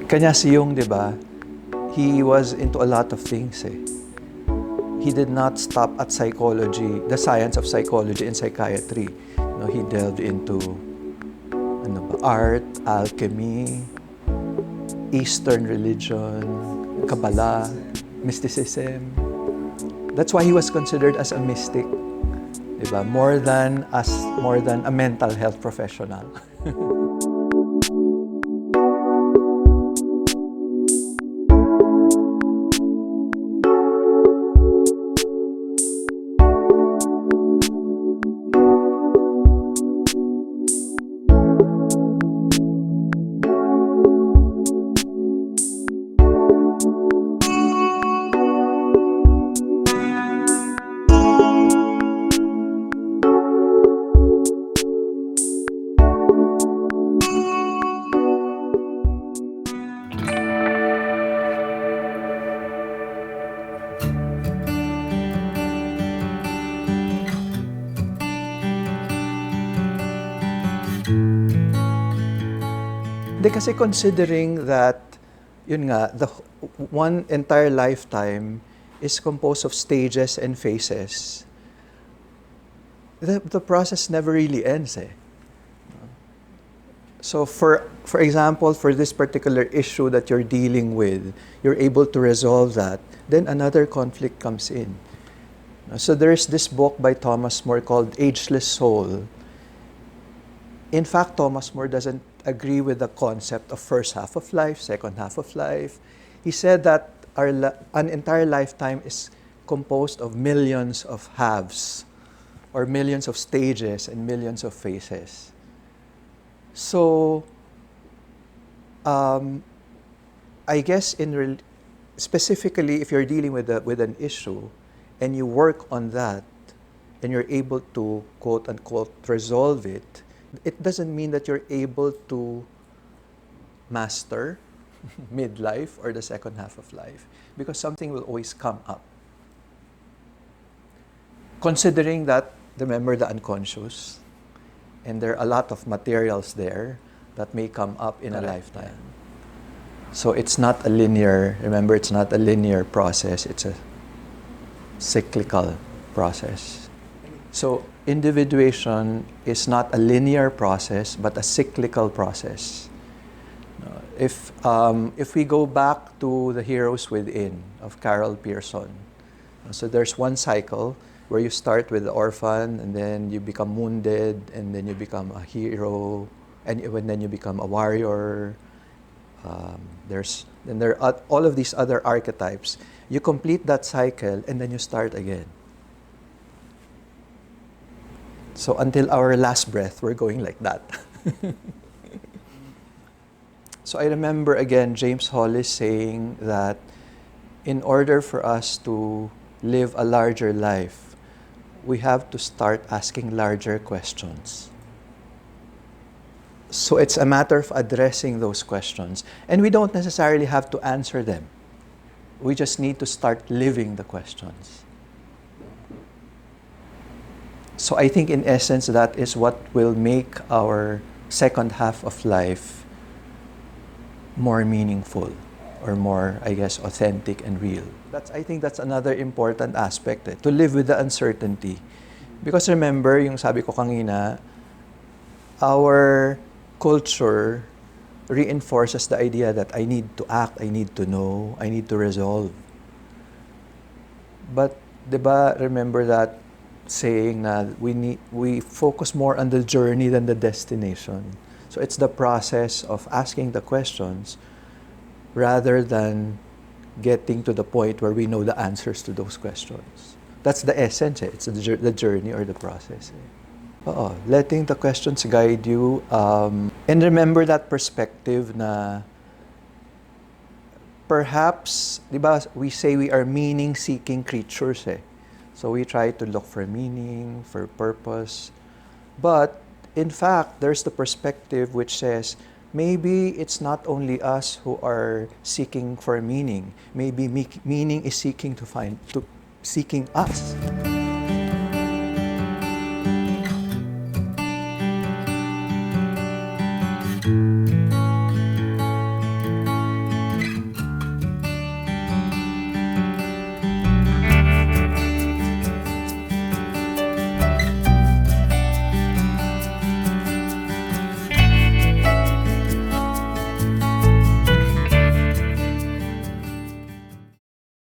Kanya si Jung, di ba? He was into a lot of things eh. He did not stop at psychology, the science of psychology and psychiatry. You know, he delved into art, alchemy, Eastern religion, Kabbalah, mysticism. That's why he was considered as a mystic, diba? More than a mental health professional. Kasi considering that, yun nga, the one entire lifetime is composed of stages and phases, the process never really ends eh. So for example, for this particular issue that you're dealing with, you're able to resolve that, then another conflict comes in. So there's this book by Thomas More called Ageless Soul. In fact, Thomas More doesn't agree with the concept of first half of life, second half of life. He said that an entire lifetime is composed of millions of halves, or millions of stages and millions of phases. So, I guess specifically if you're dealing with an issue and you work on that and you're able to quote unquote resolve it, it doesn't mean that you're able to master midlife or the second half of life, because something will always come up. Considering that, remember the unconscious, and there are a lot of materials there that may come up in a lifetime. So it's not a linear, remember, it's not a linear process, it's a cyclical process. So individuation is not a linear process, but a cyclical process. If we go back to The Heroes Within of Carol Pearson, so there's one cycle where you start with the orphan, and then you become wounded, and then you become a hero, and then you become a warrior. There are all of these other archetypes. You complete that cycle, and then you start again. So until our last breath, we're going like that. So I remember again James Hollis saying that in order for us to live a larger life, we have to start asking larger questions. So it's a matter of addressing those questions. And we don't necessarily have to answer them. We just need to start living the questions. So I think in essence, that is what will make our second half of life more meaningful, or more, I guess, authentic and real. I think that's another important aspect, to live with the uncertainty. Because remember, yung sabi ko kanina, our culture reinforces the idea that I need to act, I need to know, I need to resolve. But, diba, remember that saying na we focus more on the journey than the destination. So it's the process of asking the questions rather than getting to the point where we know the answers to those questions. That's the essence. It's the journey or the process. Letting the questions guide you. And remember that perspective na perhaps, di ba, we say we are meaning-seeking creatures. So we try to look for meaning, for purpose. But in fact, there's the perspective which says, maybe it's not only us who are seeking for meaning. Maybe meaning is seeking us.